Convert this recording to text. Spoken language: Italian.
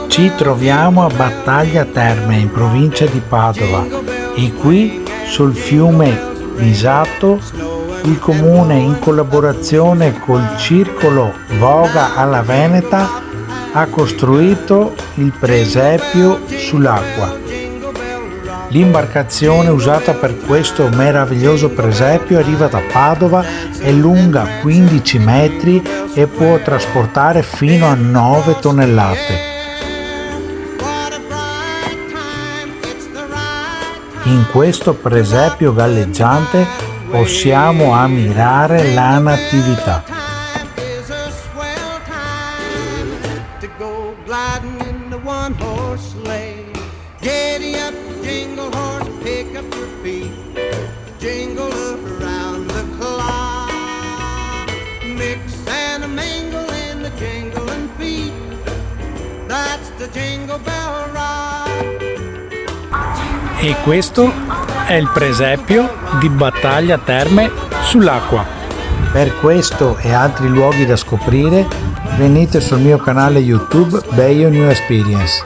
Ci troviamo a Battaglia Terme in provincia di Padova e qui sul fiume Misato il comune in collaborazione col circolo Voga alla Veneta ha costruito il presepio sull'acqua. L'imbarcazione usata per questo meraviglioso presepio arriva da Padova, è lunga 15 metri e può trasportare fino a 9 tonnellate. In questo presepio galleggiante possiamo ammirare la Natività. E questo è il presepio di Battaglia Terme sull'acqua. Per questo e altri luoghi da scoprire venite sul mio canale YouTube Beio New Experience.